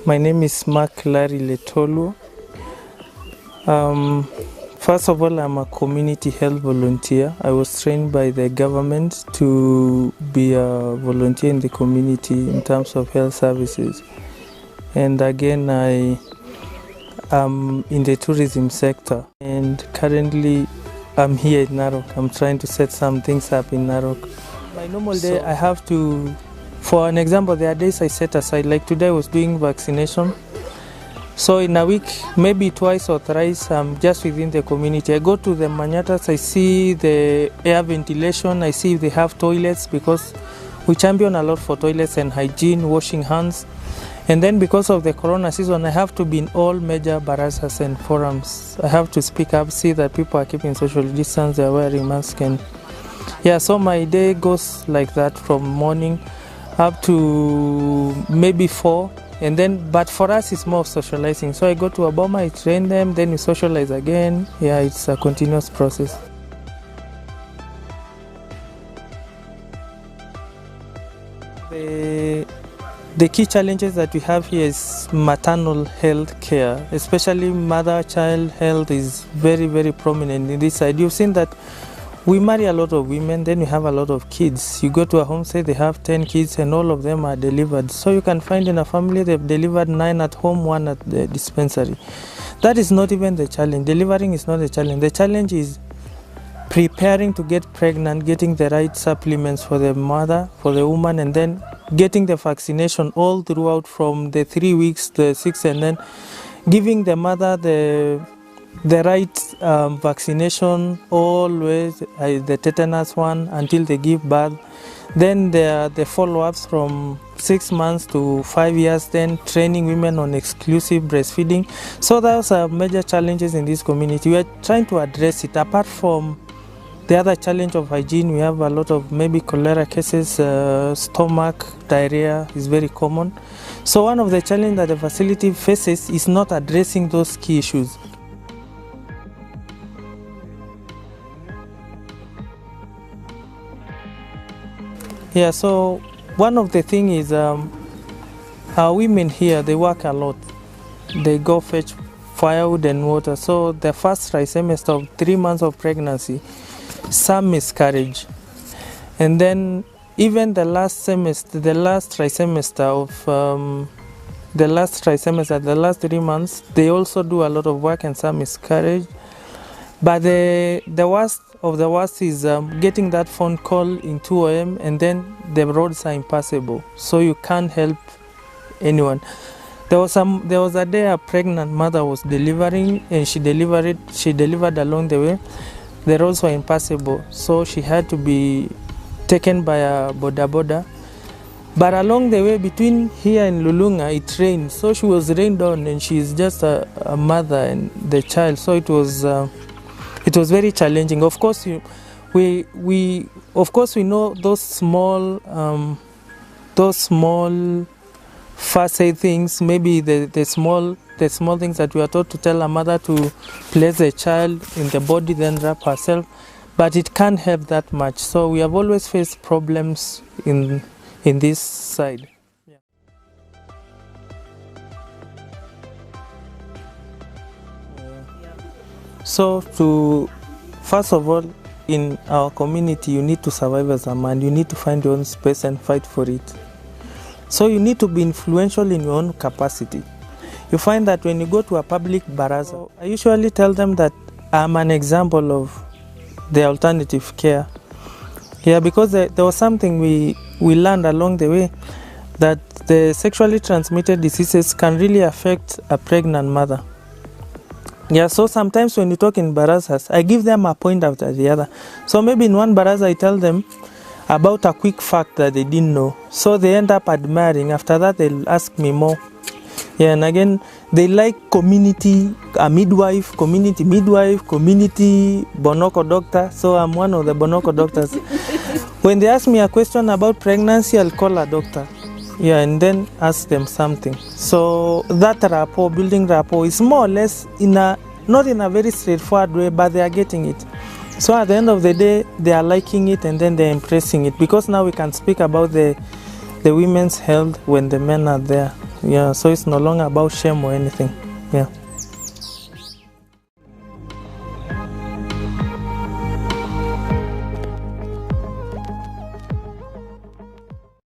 My name is Mark Larry Letolu. First of all, I'm a community health volunteer. I was trained by the government to be a volunteer in the community in terms of health services. And again, I am in the tourism sector. And currently, I'm here in Narok. I'm trying to set some things up in Narok. My normal day, I have to, for an example, there are days I set aside. Like today, I was doing vaccination. So in a week, maybe twice or thrice, I'm just within the community. I go to the manyatas, I see the air ventilation, I see if they have toilets, because we champion a lot for toilets and hygiene, washing hands. And then because of the corona season, I have to be in all major barazas and forums. I have to speak up, see that people are keeping social distance, they're wearing masks. And yeah, so my day goes like that from morning up to maybe 4. And then, but for us, it's more of socializing. So I go to Aboma, I train them, then we socialize again. Yeah, it's a continuous process. The key challenges that we have here is maternal health care, especially mother-child health is very, very prominent in this side. You've seen that we marry a lot of women, then we have a lot of kids. You go to a home, say they have 10 kids and all of them are delivered. So you can find in a family they've delivered 9 at home, 1 at the dispensary. That is not even the challenge. Delivering is not the challenge. The challenge is preparing to get pregnant, getting the right supplements for the mother, for the woman, and then getting the vaccination all throughout from the 3 weeks, the 6, and then giving the mother the right vaccination always, the tetanus one until they give birth. Then there are the follow-ups from 6 months to 5 years, then training women on exclusive breastfeeding. So those are major challenges in this community. We are trying to address it. Apart from the other challenge of hygiene, we have a lot of maybe cholera cases, stomach, diarrhea is very common. So one of the challenges that the facility faces is not addressing those key issues. Yeah, so one of the things is our women here, they work a lot. They go fetch firewood and water. So the first trimester of 3 months of pregnancy, some miscarriage. And then even the last trimester, the last 3 months, they also do a lot of work and some miscarriage. But the worst of the worst is getting that phone call in 2 a.m. and then the roads are impassable, so you can't help anyone. There was a day a pregnant mother was delivering, and she delivered along the way. The roads were impassable, so she had to be taken by a boda. But along the way between here and Lulunga, it rained, so she was rained on, and she is just a mother and the child. So it was very challenging. Of course, we know those small first aid things. Maybe the small things that we are taught to tell a mother to place the child in the body, then wrap herself. But it can't help that much. So we have always faced problems in this side. So first of all, in our community, you need to survive as a man. You need to find your own space and fight for it. So you need to be influential in your own capacity. You find that when you go to a public baraza, I usually tell them that I'm an example of the alternative care. Yeah, because there was something we learned along the way, that the sexually transmitted diseases can really affect a pregnant mother. Yeah, so sometimes when you talk in barazas, I give them a point after the other. So maybe in one baraza I tell them about a quick fact that they didn't know. So they end up admiring. After that, they'll ask me more. Yeah, and again, they like community, a midwife, community Bonoko doctor. So I'm one of the Bonoko doctors. When they ask me a question about pregnancy, I'll call a doctor. Yeah, and then ask them something. So that rapport, building rapport, is more or less not in a very straightforward way, but they are getting it. So at the end of the day, they are liking it and then they're impressing it, because now we can speak about the women's health when the men are there. Yeah, so it's no longer about shame or anything. Yeah.